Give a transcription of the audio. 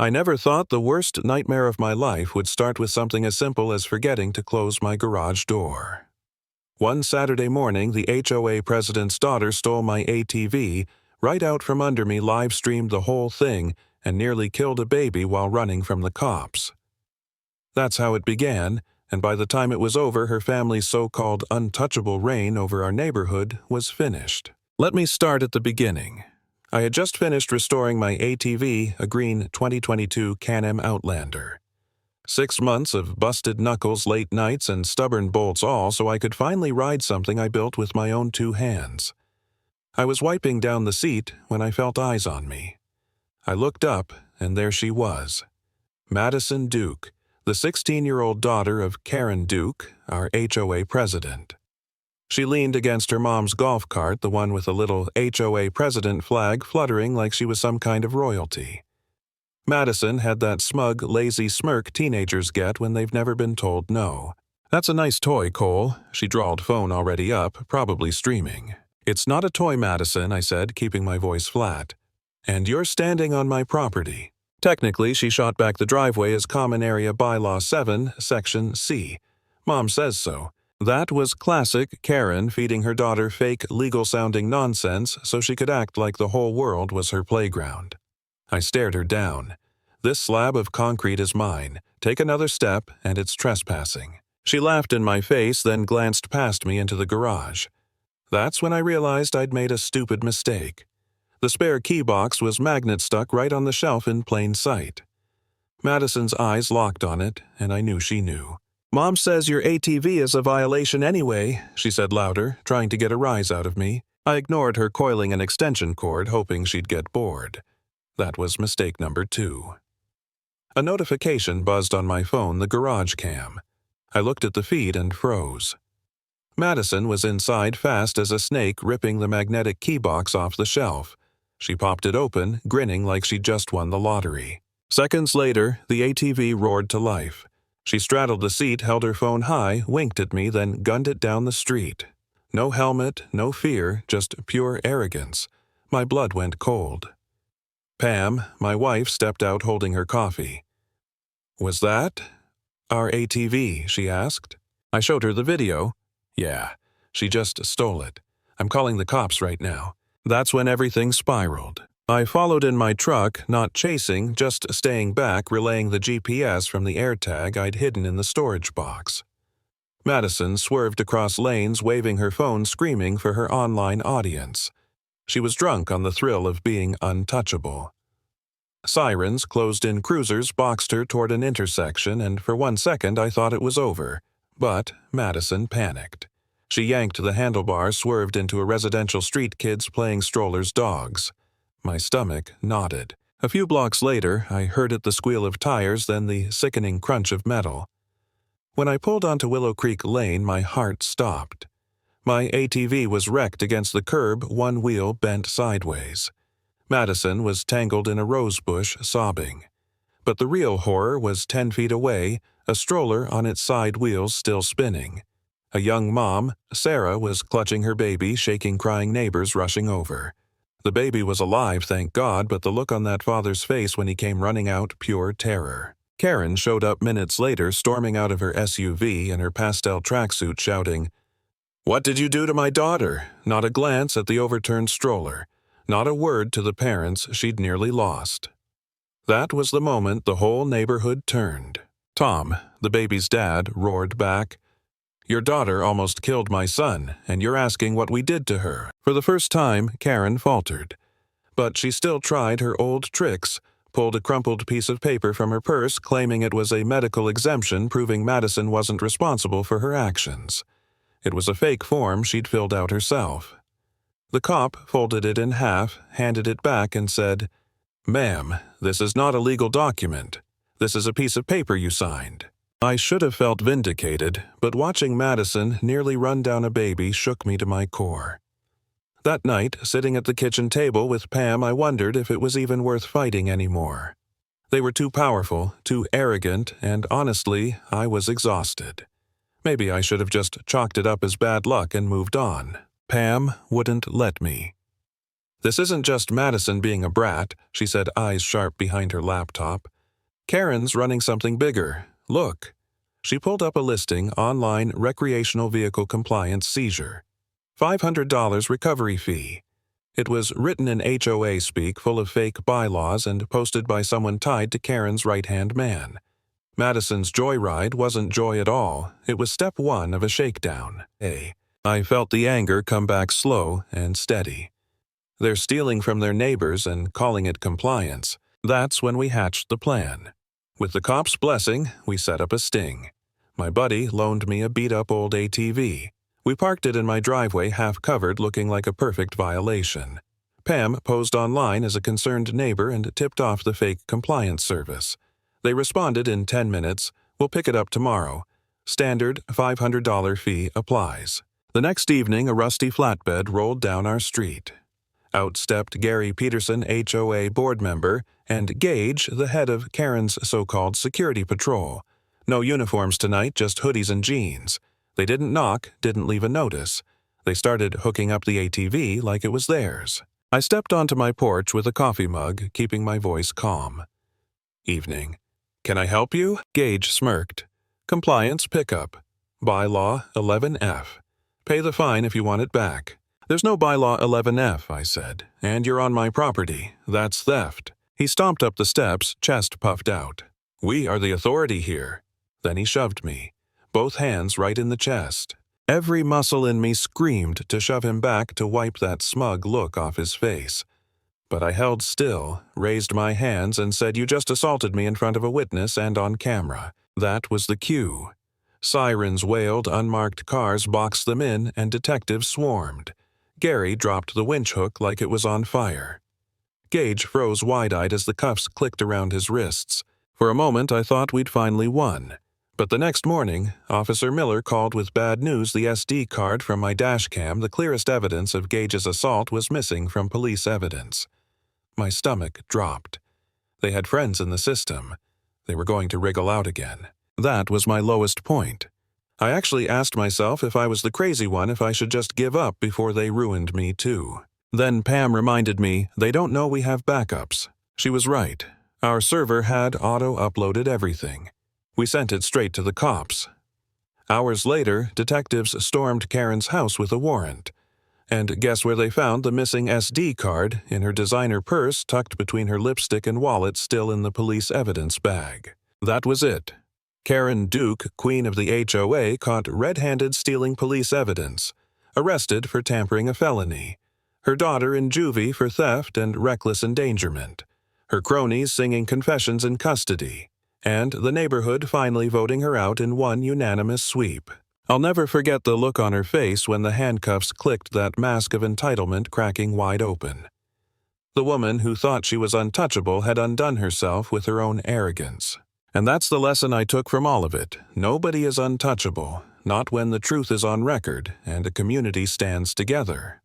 I never thought the worst nightmare of my life would start with something as simple as forgetting to close my garage door. One Saturday morning, the HOA president's daughter stole my ATV, right out from under me, live-streamed the whole thing, and nearly killed a baby while running from the cops. That's how it began, and by the time it was over, her family's so-called untouchable reign over our neighborhood was finished. Let me start at the beginning. I had just finished restoring my ATV, a green 2022 Can-Am Outlander. 6 months of busted knuckles, late nights, and stubborn bolts all so I could finally ride something I built with my own 2 hands. I was wiping down the seat when I felt eyes on me. I looked up, and there she was. Madison Duke, the 16-year-old daughter of Karen Duke, our HOA president. She leaned against her mom's golf cart, the one with a little HOA president flag fluttering like she was some kind of royalty. Madison had that smug, lazy smirk teenagers get when they've never been told no. "That's a nice toy, Cole," she drawled, phone already up, probably streaming. "It's not a toy, Madison," I said, keeping my voice flat. "And you're standing on my property." Technically, she shot back the driveway as Common Area Bylaw 7, Section C. Mom says so. That was classic Karen feeding her daughter fake, legal-sounding nonsense so she could act like the whole world was her playground. I stared her down. "This slab of concrete is mine. Take another step, and it's trespassing." She laughed in my face, then glanced past me into the garage. That's when I realized I'd made a stupid mistake. The spare key box was magnet stuck right on the shelf in plain sight. Madison's eyes locked on it, and I knew she knew. "Mom says your ATV is a violation anyway," she said louder, trying to get a rise out of me. I ignored her coiling an extension cord, hoping she'd get bored. That was mistake number 2. A notification buzzed on my phone, the garage cam. I looked at the feed and froze. Madison was inside fast as a snake, ripping the magnetic key box off the shelf. She popped it open, grinning like she'd just won the lottery. Seconds later, the ATV roared to life. She straddled the seat, held her phone high, winked at me, then gunned it down the street. No helmet, no fear, just pure arrogance. My blood went cold. Pam, my wife, stepped out holding her coffee. "Was that our ATV?" she asked. I showed her the video. "Yeah, she just stole it. I'm calling the cops right now." That's when everything spiraled. I followed in my truck, not chasing, just staying back, relaying the GPS from the AirTag I'd hidden in the storage box. Madison swerved across lanes, waving her phone, screaming for her online audience. She was drunk on the thrill of being untouchable. Sirens, closed-in cruisers boxed her toward an intersection, and for 1 second I thought it was over. But Madison panicked. She yanked the handlebar, swerved into a residential street, kids playing strollers, dogs. My stomach knotted. A few blocks later, I heard the squeal of tires, then the sickening crunch of metal. When I pulled onto Willow Creek Lane, my heart stopped. My ATV was wrecked against the curb, one wheel bent sideways. Madison was tangled in a rose bush, sobbing. But the real horror was 10 feet away, a stroller on its side wheels still spinning. A young mom, Sarah, was clutching her baby, shaking crying neighbors rushing over. The baby was alive, thank God, but the look on that father's face when he came running out, pure terror. Karen showed up minutes later, storming out of her SUV in her pastel tracksuit, shouting, "What did you do to my daughter?" Not a glance at the overturned stroller. Not a word to the parents she'd nearly lost. That was the moment the whole neighborhood turned. Tom, the baby's dad, roared back, "Your daughter almost killed my son, and you're asking what we did to her." For the first time, Karen faltered. But she still tried her old tricks, pulled a crumpled piece of paper from her purse, claiming it was a medical exemption proving Madison wasn't responsible for her actions. It was a fake form she'd filled out herself. The cop folded it in half, handed it back, and said, "Ma'am, this is not a legal document. This is a piece of paper you signed." I should have felt vindicated, but watching Madison nearly run down a baby shook me to my core. That night, sitting at the kitchen table with Pam, I wondered if it was even worth fighting anymore. They were too powerful, too arrogant, and honestly, I was exhausted. Maybe I should have just chalked it up as bad luck and moved on. Pam wouldn't let me. "This isn't just Madison being a brat," she said, eyes sharp behind her laptop. "Karen's running something bigger. Look." She pulled up a listing, online recreational vehicle compliance seizure. $500 recovery fee. It was written in HOA speak, full of fake bylaws, and posted by someone tied to Karen's right-hand man. Madison's joyride wasn't joy at all. It was step one of a shakedown. I felt the anger come back slow and steady. They're stealing from their neighbors and calling it compliance. That's when we hatched the plan. With the cops' blessing, we set up a sting. My buddy loaned me a beat-up old ATV. We parked it in my driveway, half-covered, looking like a perfect violation. Pam posed online as a concerned neighbor and tipped off the fake compliance service. They responded in 10 minutes, "We'll pick it up tomorrow. Standard $500 fee applies." The next evening, a rusty flatbed rolled down our street. Out stepped Gary Peterson, HOA board member, and Gage, the head of Karen's so-called security patrol. No uniforms tonight, just hoodies and jeans. They didn't knock, didn't leave a notice. They started hooking up the ATV like it was theirs. I stepped onto my porch with a coffee mug, keeping my voice calm. "Evening. Can I help you?" Gage smirked. "Compliance pickup. Bylaw 11F. Pay the fine if you want it back." "There's no bylaw 11F, I said, "and you're on my property. That's theft." He stomped up the steps, chest puffed out. "We are the authority here." Then he shoved me, both hands right in the chest. Every muscle in me screamed to shove him back to wipe that smug look off his face. But I held still, raised my hands, and said, "You just assaulted me in front of a witness and on camera." That was the cue. Sirens wailed, unmarked cars boxed them in, and detectives swarmed. Gary dropped the winch hook like it was on fire. Gage froze wide-eyed as the cuffs clicked around his wrists. For a moment, I thought we'd finally won. But the next morning, Officer Miller called with bad news. The SD card from my dashcam, the clearest evidence of Gage's assault, was missing from police evidence. My stomach dropped. They had friends in the system. They were going to wriggle out again. That was my lowest point. I actually asked myself if I was the crazy one, if I should just give up before they ruined me too. Then Pam reminded me, "They don't know we have backups." She was right. Our server had auto-uploaded everything. We sent it straight to the cops. Hours later, detectives stormed Karen's house with a warrant. And guess where they found the missing SD card? In her designer purse, tucked between her lipstick and wallet, still in the police evidence bag. That was it. Karen Duke, queen of the HOA, caught red-handed stealing police evidence. Arrested for tampering a felony. Her daughter in juvie for theft and reckless endangerment. Her cronies singing confessions in custody. And the neighborhood finally voting her out in one unanimous sweep. I'll never forget the look on her face when the handcuffs clicked, that mask of entitlement cracking wide open. The woman who thought she was untouchable had undone herself with her own arrogance. And that's the lesson I took from all of it. Nobody is untouchable, not when the truth is on record and a community stands together.